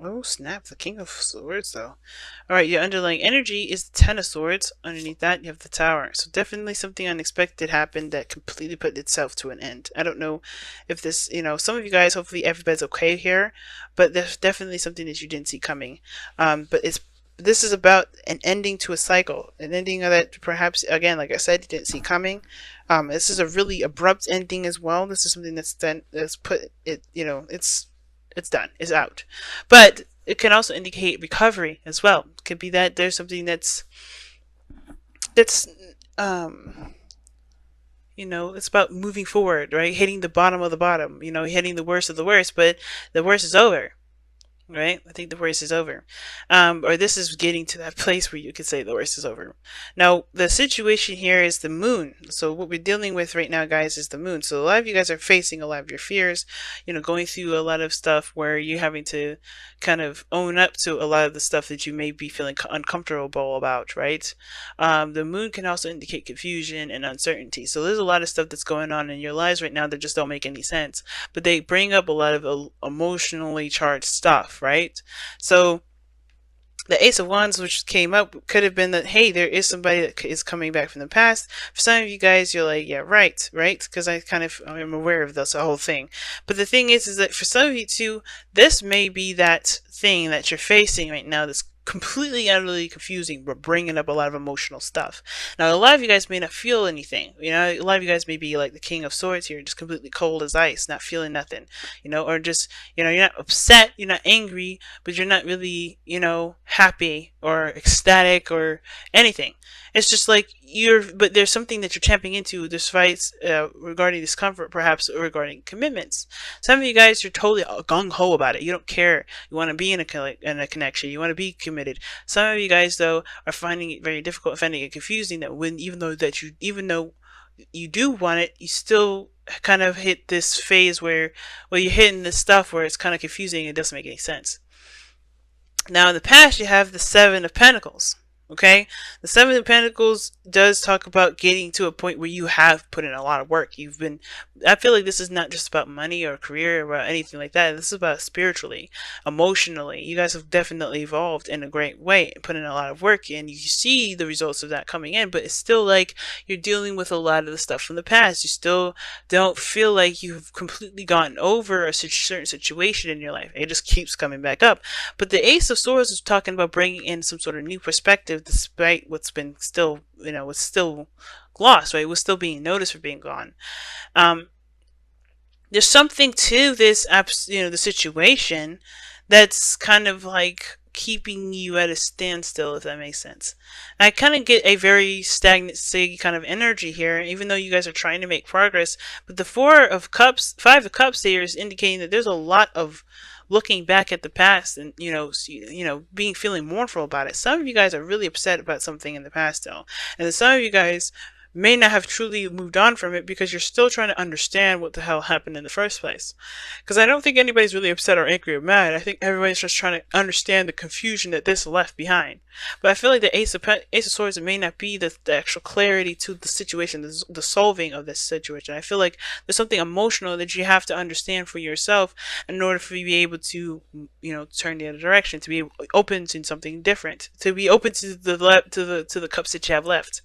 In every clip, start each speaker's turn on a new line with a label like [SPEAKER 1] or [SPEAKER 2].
[SPEAKER 1] Oh snap, the King of Swords though. Alright, your underlying energy is the Ten of Swords. Underneath that you have the Tower. So definitely something unexpected happened that completely put itself to an end. I don't know if this, some of you guys, hopefully everybody's okay here, but there's definitely something that you didn't see coming. But this is about an ending to a cycle, an ending that perhaps, again, like I said, you didn't see coming. This is a really abrupt ending as well. This is something that's done, that's put it, it's done, it's out. But it can also indicate recovery as well. It could be that there's something that's um it's about moving forward, right? Hitting the bottom of the bottom, hitting the worst of the worst, but the worst is over. Right? I think the worst is over. Or this is getting to that place where you could say the worst is over. Now, the situation here is the moon. So what we're dealing with right now, guys, is the moon. So a lot of you guys are facing a lot of your fears, going through a lot of stuff where you're having to kind of own up to a lot of the stuff that you may be feeling uncomfortable about, right? The moon can also indicate confusion and uncertainty. So there's a lot of stuff that's going on in your lives right now that just don't make any sense. But they bring up a lot of emotionally charged stuff, right? So the Ace of Wands, which came up, could have been that, hey, there is somebody that is coming back from the past. For some of you guys, you're like, yeah, right, right? Because I'm aware of this whole thing. But the thing is that for some of you too, this may be that thing that you're facing right now that's completely utterly confusing, but bringing up a lot of emotional stuff. Now, a lot of you guys may not feel anything. A lot of you guys may be like the King of Swords here, just completely cold as ice, not feeling nothing. Or just, you're not upset, you're not angry, but you're not really, happy or ecstatic or anything. It's just like but there's something that you're tapping into. There's fights regarding discomfort, perhaps regarding commitments. Some of you guys are totally gung ho about it. You don't care. You want to be in a connection. You want to be committed. Some of you guys, though, are finding it very difficult, finding it confusing. That even though you do want it, you still kind of hit this phase where you're hitting this stuff where it's kind of confusing. It doesn't make any sense. Now, in the past, you have the Seven of Pentacles. Okay, the Seven of Pentacles does talk about getting to a point where you have put in a lot of work. I feel like this is not just about money or career or about anything like that. This is about spiritually, emotionally. You guys have definitely evolved in a great way and put in a lot of work, and you see the results of that coming in, but it's still like you're dealing with a lot of the stuff from the past. You still don't feel like you've completely gotten over a certain situation in your life. It just keeps coming back up. But the Ace of Swords is talking about bringing in some sort of new perspective despite what's been still, what's still lost, right? What's still being noticed for being gone. There's something to this, the situation that's kind of like keeping you at a standstill, if that makes sense. I kind of get a very stagnancy kind of energy here, even though you guys are trying to make progress. But the Five of Cups here is indicating that there's a lot of looking back at the past and feeling mournful about it. Some of you guys are really upset about something in the past though, and some of you guys may not have truly moved on from it because you're still trying to understand what the hell happened in the first place. Because I don't think anybody's really upset or angry or mad. I think everybody's just trying to understand the confusion that this left behind. But I feel like the Ace of Swords may not be the actual clarity to the situation, the solving of this situation. I feel like there's something emotional that you have to understand for yourself in order for you to be able to, turn the other direction, to be open to something different, to be open to the cups that you have left,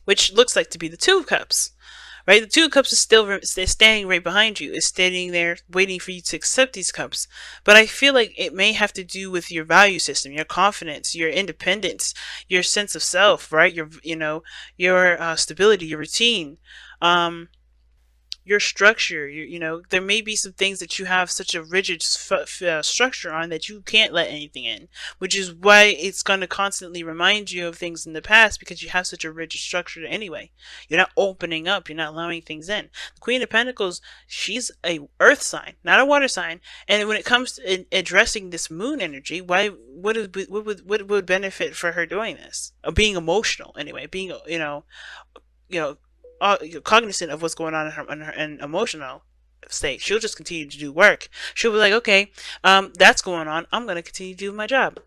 [SPEAKER 1] which looks like to be the Two of Cups. Right? The Two of Cups is still standing right behind you. It's standing there waiting for you to accept these cups. But I feel like it may have to do with your value system, your confidence, your independence, your sense of self, right? Your stability, your routine. Your structure. There may be some things that you have such a rigid structure on that you can't let anything in, which is why it's going to constantly remind you of things in the past because you have such a rigid structure anyway. You're not opening up. You're not allowing things in. The Queen of Pentacles, she's a earth sign, not a water sign. And when it comes to addressing this moon energy, what would benefit for her doing this? Being emotional anyway, being, you know, cognizant of what's going on in her emotional state. She'll just continue to do work. She'll be like, okay, that's going on. I'm going to continue to do my job.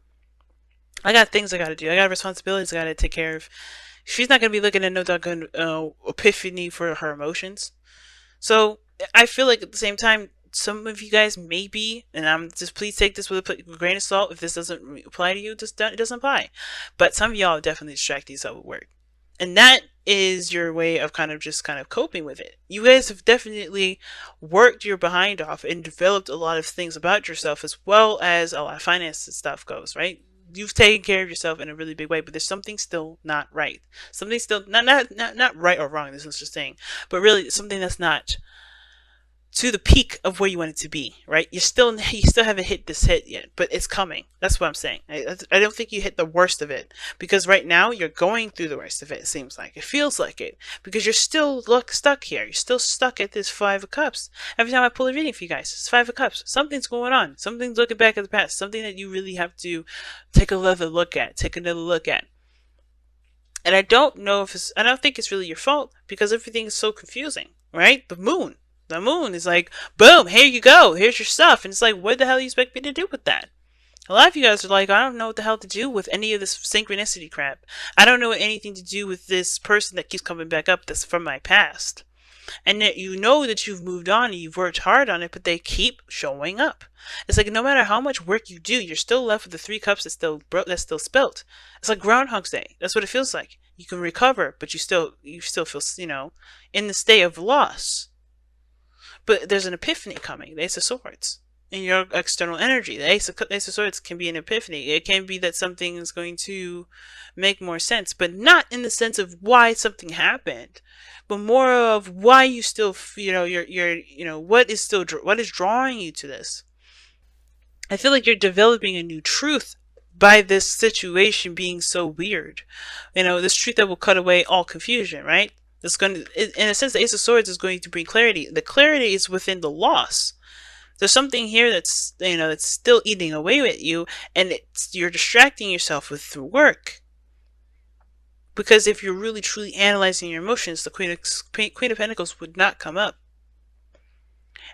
[SPEAKER 1] I got things I got to do. I got responsibilities I got to take care of. She's not going to be looking at no doggone epiphany for her emotions. So I feel like at the same time, some of you guys maybe, and I'm just, please take this with a grain of salt. If this doesn't apply to you, it doesn't apply. But some of y'all are definitely distracting yourself with work. And that is your way of kind of just kind of coping with it. You guys have definitely worked your behind off and developed a lot of things about yourself, as well as a lot of finance stuff goes, right? You've taken care of yourself in a really big way, but there's something still not right. Something still not right or wrong. This is just saying, but really something that's not to the peak of where you want it to be, right? You still haven't hit this hit yet, but it's coming. That's what I'm saying. I don't think you hit the worst of it, because right now you're going through the worst of it. It seems like, it feels like it, because you're still stuck here. You're still stuck at this 5 of Cups. Every time I pull a reading for you guys, it's 5 of Cups. Something's going on. Something's looking back at the past. Something that you really have to take another look at. And I don't know if I don't think it's really your fault, because everything is so confusing, right? The moon is like, boom, here you go. Here's your stuff. And it's like, what the hell do you expect me to do with that? A lot of you guys are like, I don't know what the hell to do with any of this synchronicity crap. I don't know anything to do with this person that keeps coming back up that's from my past. And that you know that you've moved on and you've worked hard on it, but they keep showing up. It's like, no matter how much work you do, you're still left with the 3 cups that's still spilt. It's like Groundhog's Day. That's what it feels like. You can recover, but you still feel, in the state of loss. But there's an epiphany coming, the Ace of Swords, in your external energy. The Ace of Swords can be an epiphany. It can be that something is going to make more sense, but not in the sense of why something happened, but more of why you still, what is drawing you to this. I feel like you're developing a new truth by this situation being so weird. This truth that will cut away all confusion, right? That's going to, in a sense, the Ace of Swords is going to bring clarity. The clarity is within the loss. There's something here that's, that's still eating away at you, and you're distracting yourself through work. Because if you're really truly analyzing your emotions, the Queen of Pentacles would not come up.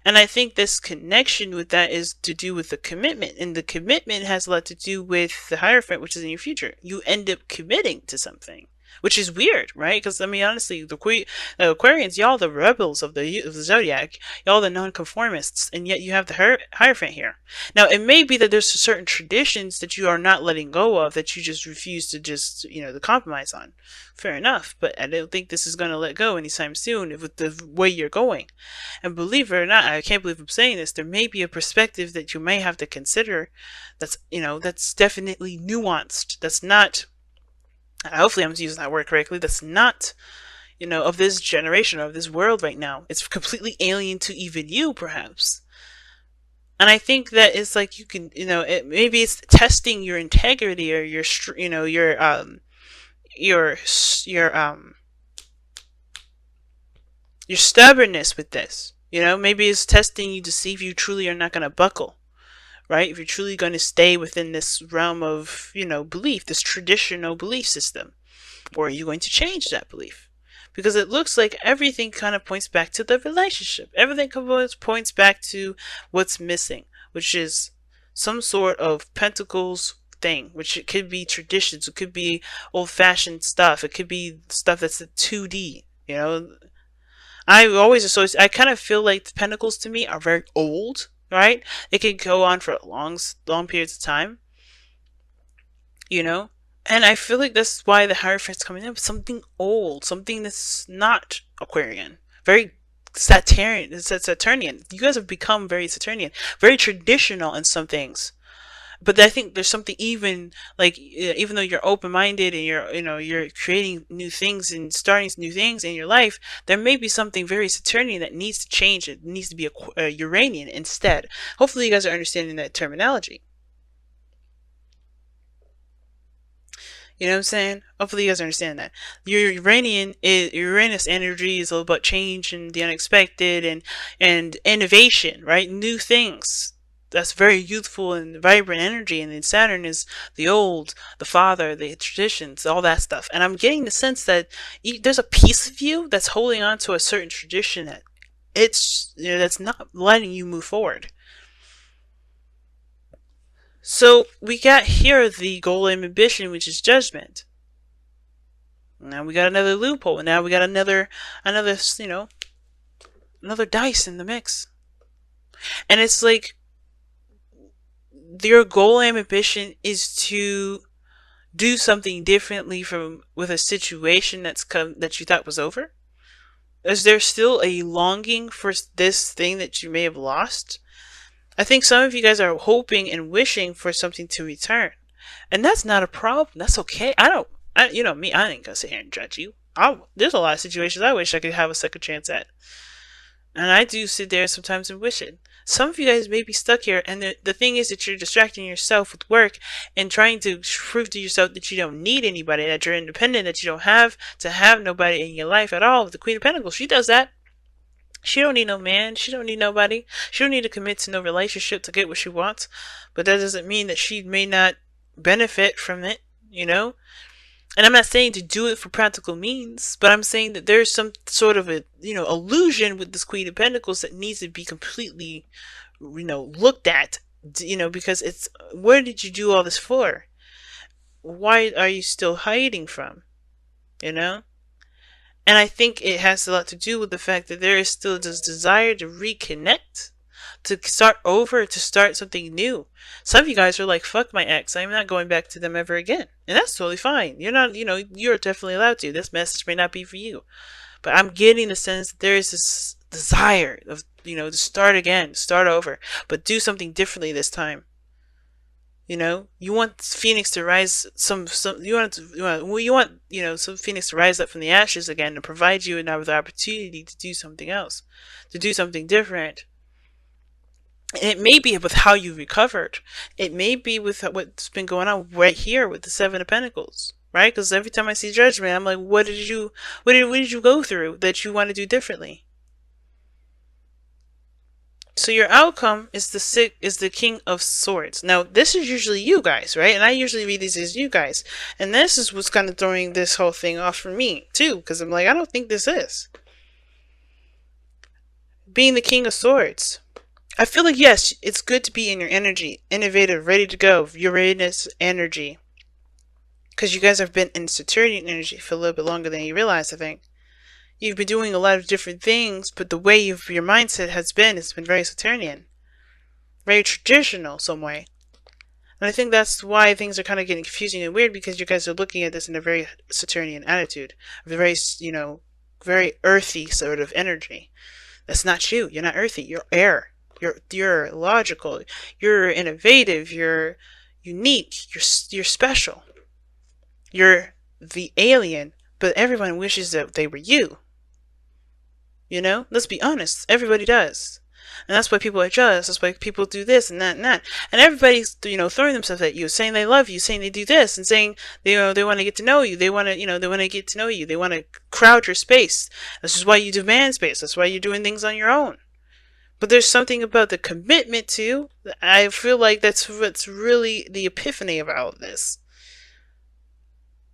[SPEAKER 1] And I think this connection with that is to do with the commitment. And the commitment has a lot to do with the Hierophant, which is in your future. You end up committing to something, which is weird, right? Because, I mean, honestly, the Aquarians, y'all the rebels of the zodiac, y'all the nonconformists, and yet you have the Hierophant here. Now, it may be that there's certain traditions that you are not letting go of, that you just refuse to to compromise on. Fair enough, but I don't think this is going to let go anytime soon with the way you're going. And believe it or not, I can't believe I'm saying this, there may be a perspective that you may have to consider that's definitely nuanced. That's not, hopefully I'm using that word correctly, that's not, of this generation, of this world right now. It's completely alien to even you, perhaps. And I think that it's like you can, maybe it's testing your integrity or your stubbornness with this. Maybe it's testing you to see if you truly are not going to buckle, right? If you're truly going to stay within this realm of, belief, this traditional belief system, or are you going to change that belief? Because it looks like everything kind of points back to the relationship. Everything points back to what's missing, which is some sort of pentacles thing, which it could be traditions, it could be old-fashioned stuff, it could be stuff that's a 2D. I kind of feel like the pentacles to me are very old, right? It can go on for long periods of time, and I feel like that's why the Hierophant's coming in with something old, something that's not Aquarian, very Saturnian. You guys have become very Saturnian, very traditional in some things. But I think there's something even though you're open-minded and you're creating new things and starting new things in your life, there may be something very Saturnian that needs to change. It needs to be a Uranian instead. Hopefully you guys are understanding that terminology. You know what I'm saying? Hopefully you guys understand that. Your Uranus energy is all about change and the unexpected and innovation, right? New things. That's very youthful and vibrant energy. And then Saturn is the old, the father, the traditions, all that stuff. And I'm getting the sense that there's a piece of you that's holding on to a certain tradition that that's not letting you move forward. So we got here the goal and ambition, which is judgment. Now we got another loophole. Now we got another dice in the mix. And it's like your goal and ambition is to do something differently from with a situation that's come that you thought was over. Is there still a longing for this thing that you may have lost? I think some of you guys are hoping and wishing for something to return. And that's not a problem. That's okay. You know me, I ain't gonna sit here and judge you. There's a lot of situations I wish I could have a second chance at. And I do sit there sometimes and wish it. Some of you guys may be stuck here, and the thing is that you're distracting yourself with work and trying to prove to yourself that you don't need anybody, that you're independent, that you don't have to have nobody in your life at all. The Queen of Pentacles, she does that. She don't need no man. She don't need nobody. She don't need to commit to no relationship to get what she wants. But that doesn't mean that she may not benefit from it, you know? And I'm not saying to do it for practical means, but I'm saying that there's some sort of a, illusion with this Queen of Pentacles that needs to be completely, looked at, because it's, where did you do all this for? Why are you still hiding from, you know? And I think it has a lot to do with the fact that there is still this desire to reconnect, to start over, to start something new. Some of you guys are like, fuck my ex, I'm not going back to them ever again. And that's totally fine. You're not, you're definitely allowed to. This message may not be for you. But I'm getting the sense that there is this desire of, to start again, start over, but do something differently this time. You want Phoenix to rise some some Phoenix to rise up from the ashes again and provide you another opportunity to do something else, to do something different. And it may be with how you recovered. It may be with what's been going on right here with the Seven of Pentacles, right? Because every time I see Judgment, I'm like, what did you go through that you want to do differently? So your outcome is the King of Swords. Now, this is usually you guys, right? And I usually read these as you guys. And this is what's kind of throwing this whole thing off for me, too. Because I'm like, I don't think this is. Being the King of Swords. I feel like, yes, it's good to be in your energy. Innovative, ready to go. Uranus energy. Because you guys have been in Saturnian energy for a little bit longer than you realize, I think. You've been doing a lot of different things, but the way your mindset has been, it's been very Saturnian. Very traditional, some way. And I think that's why things are kind of getting confusing and weird, because you guys are looking at this in a very Saturnian attitude. A very, very earthy sort of energy. That's not you. You're not earthy. You're air. You're logical. You're innovative. You're unique. You're special. You're the alien, but everyone wishes that they were you. Let's be honest. Everybody does. And that's why people are jealous. That's why people do this and that and that. And everybody's, throwing themselves at you, saying they love you, saying they do this, and saying, they want to get to know you. They want to, they want to get to know you. They want to crowd your space. This is why you demand space. That's why you're doing things on your own. But there's something about the commitment too. I feel like that's what's really the epiphany of all of this.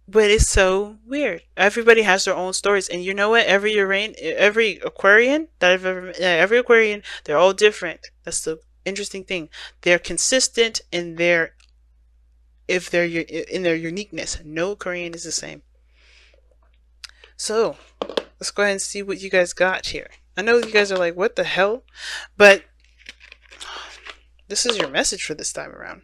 [SPEAKER 1] But it's so weird. Everybody has their own stories, and you know what? Every Aquarian that I've ever, every Aquarian, they're all different. That's the interesting thing. They're consistent in their uniqueness. No Aquarian is the same. So let's go ahead and see what you guys got here. I know you guys are like, what the hell? But this is your message for this time around.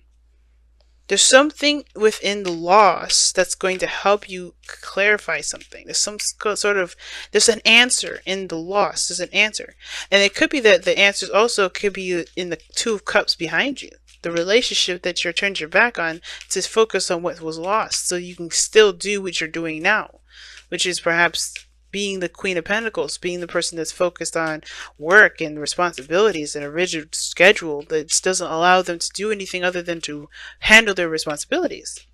[SPEAKER 1] There's something within the loss that's going to help you clarify something. There's some sort of, there's an answer in the loss. There's an answer. And it could be that the answers also could be in the Two of Cups behind you. The relationship that you're turned your back on to focus on what was lost, so you can still do what you're doing now, which is perhaps being the Queen of Pentacles, being the person that's focused on work and responsibilities and a rigid schedule that doesn't allow them to do anything other than to handle their responsibilities.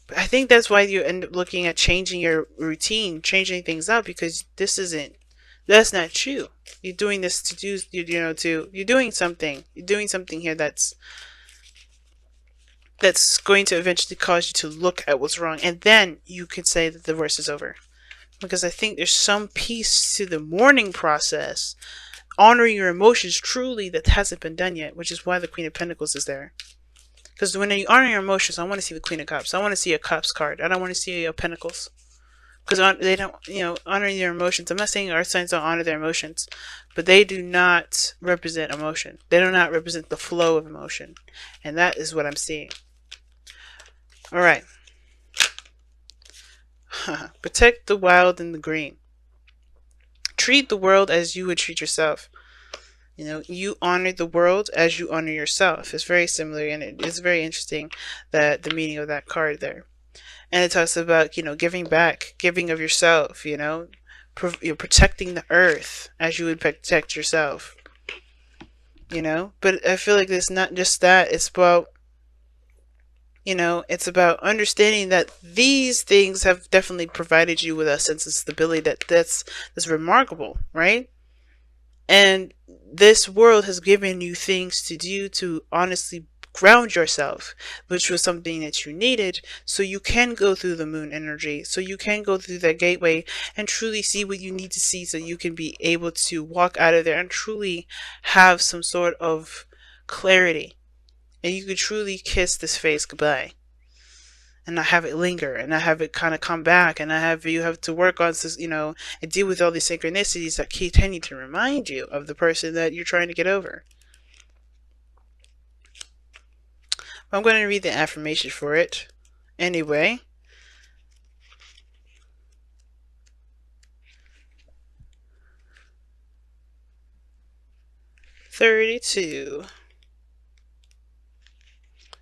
[SPEAKER 1] But I think that's why you end up looking at changing your routine, changing things up, because that's not you. You're doing this to do, you're doing something here that's going to eventually cause you to look at what's wrong, and then you could say that the worst is over. Because I think there's some piece to the mourning process, honoring your emotions truly, that hasn't been done yet, which is why the Queen of Pentacles is there. Because when you honor your emotions, I want to see the Queen of Cups. I want to see a Cups card. I don't want to see a Pentacles. because they don't, honor their emotions. I'm not saying earth signs don't honor their emotions, but they do not represent emotion. They do not represent the flow of emotion, and that is what I'm seeing. All right. Protect the wild and the green. Treat the world as you would treat yourself. You honor the world as you honor yourself. It's very similar, and it's very interesting that the meaning of that card there. And it talks about, giving back, giving of yourself, protecting the earth as you would protect yourself. But I feel like it's not just that. It's about, it's about understanding that these things have definitely provided you with a sense of stability that's remarkable, right? And this world has given you things to do to honestly ground yourself, which was something that you needed, so you can go through the moon energy, so you can go through that gateway and truly see what you need to see, so you can be able to walk out of there and truly have some sort of clarity, and you could truly kiss this phase goodbye and not have it linger, and not have it kind of come back, and not have you have to work on, and deal with all these synchronicities that continue to remind you of the person that you're trying to get over. I'm going to read the affirmation for it anyway. "32.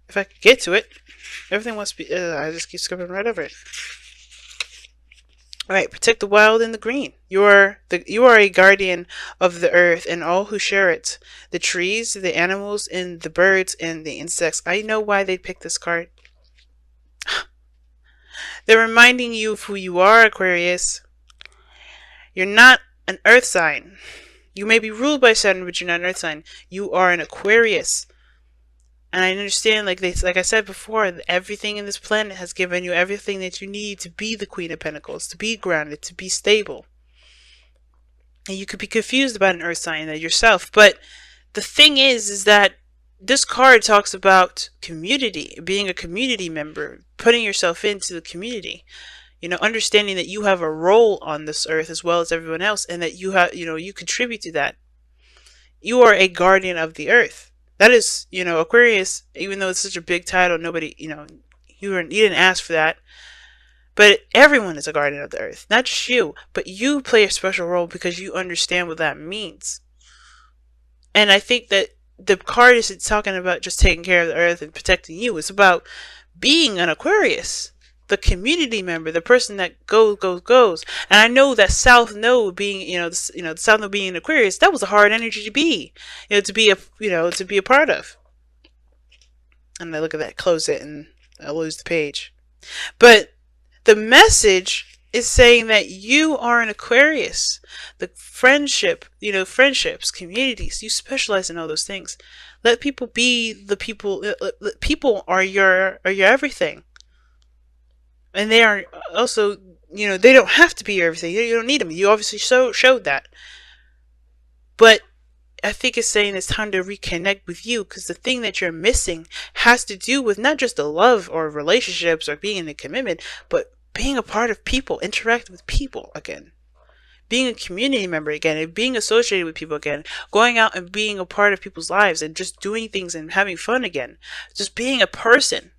[SPEAKER 1] If I could get to it. Everything wants to be, I just keep skipping right over it. Alright, protect the wild and the green. You are a guardian of the earth and all who share it. The trees, the animals, and the birds and the insects. I know why they picked this card. They're reminding you of who you are, Aquarius. You're not an earth sign. You may be ruled by Saturn, but you're not an earth sign. You are an Aquarius. And I understand, like I said before, everything in this planet has given you everything that you need to be the Queen of Pentacles, to be grounded, to be stable. And you could be confused about an earth sign yourself, but the thing is that this card talks about community, being a community member, putting yourself into the community. Understanding that you have a role on this earth as well as everyone else, and that you contribute to that. You are a guardian of the earth. That is, Aquarius, even though it's such a big title, nobody, you didn't ask for that. But everyone is a guardian of the earth. Not just you, but you play a special role because you understand what that means. And I think that the card isn't talking about just taking care of the earth and protecting you. It's about being an Aquarius. The community member, the person that goes. And I know that South Node being, the South Node being an Aquarius, that was a hard energy to be, to be a part of. And I look at that, close it, and I lose the page. But the message is saying that you are an Aquarius. The friendships, communities, you specialize in all those things. Let people be the people. People are your everything. And they are also, they don't have to be your everything. You don't need them. You obviously showed that. But I think it's saying it's time to reconnect with you, because the thing that you're missing has to do with not just the love or relationships or being in a commitment, but being a part of people, interacting with people again. Being a community member again, and being associated with people again. Going out and being a part of people's lives and just doing things and having fun again. Just being a person.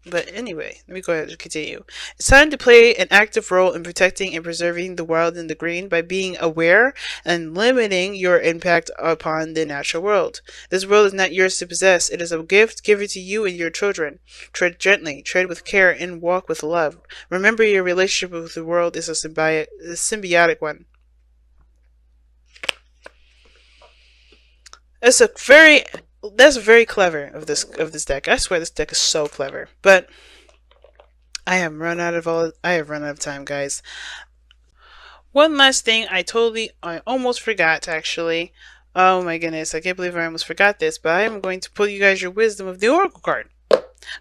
[SPEAKER 1] But anyway, let me go ahead and continue. It's time to play an active role in protecting and preserving the wild and the green by being aware and limiting your impact upon the natural world. This world is not yours to possess. It is a gift given to you and your children. Tread gently, tread with care, and walk with love. Remember, your relationship with the world is a symbiotic one. That's very clever of this deck. I swear this deck is so clever. But I have run out of time, guys. One last thing I almost forgot, actually. Oh my goodness, I can't believe I almost forgot this, but I am going to pull you guys your wisdom of the Oracle card.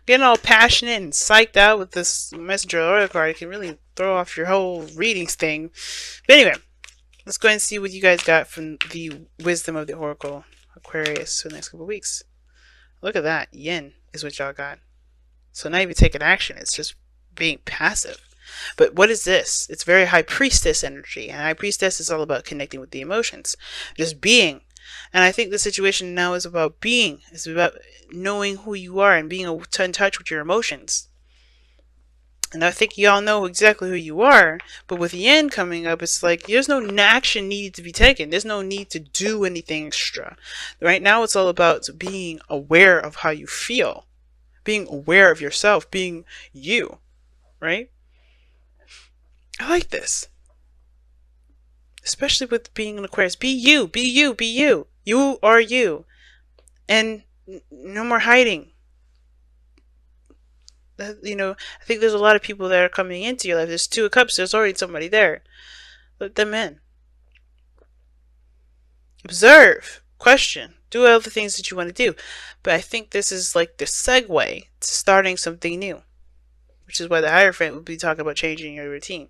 [SPEAKER 1] Getting all passionate and psyched out with this Messenger Oracle card. It can really throw off your whole readings thing. But anyway, let's go ahead and see what you guys got from the wisdom of the Oracle Aquarius for the next couple of weeks. Look at that. Yin is what y'all got. So not even taking action, it's just being passive. But what is this? It's very high priestess energy. And high priestess is all about connecting with the emotions. Just being. And I think the situation now is about being. It's about knowing who you are and being in touch with your emotions. And I think y'all know exactly who you are. But with the end coming up, it's like there's no action needed to be taken. There's no need to do anything extra. Right now it's all about being aware of how you feel. Being aware of yourself. Being you. Right? I like this. Especially with being an Aquarius. Be you. Be you. Be you. You are you. And no more hiding. You know, I think there's a lot of people that are coming into your life. There's Two of Cups. There's already somebody there. Let them in. Observe. Question. Do all the things that you want to do. But I think this is like the segue to starting something new. Which is why the Hierophant would be talking about changing your routine.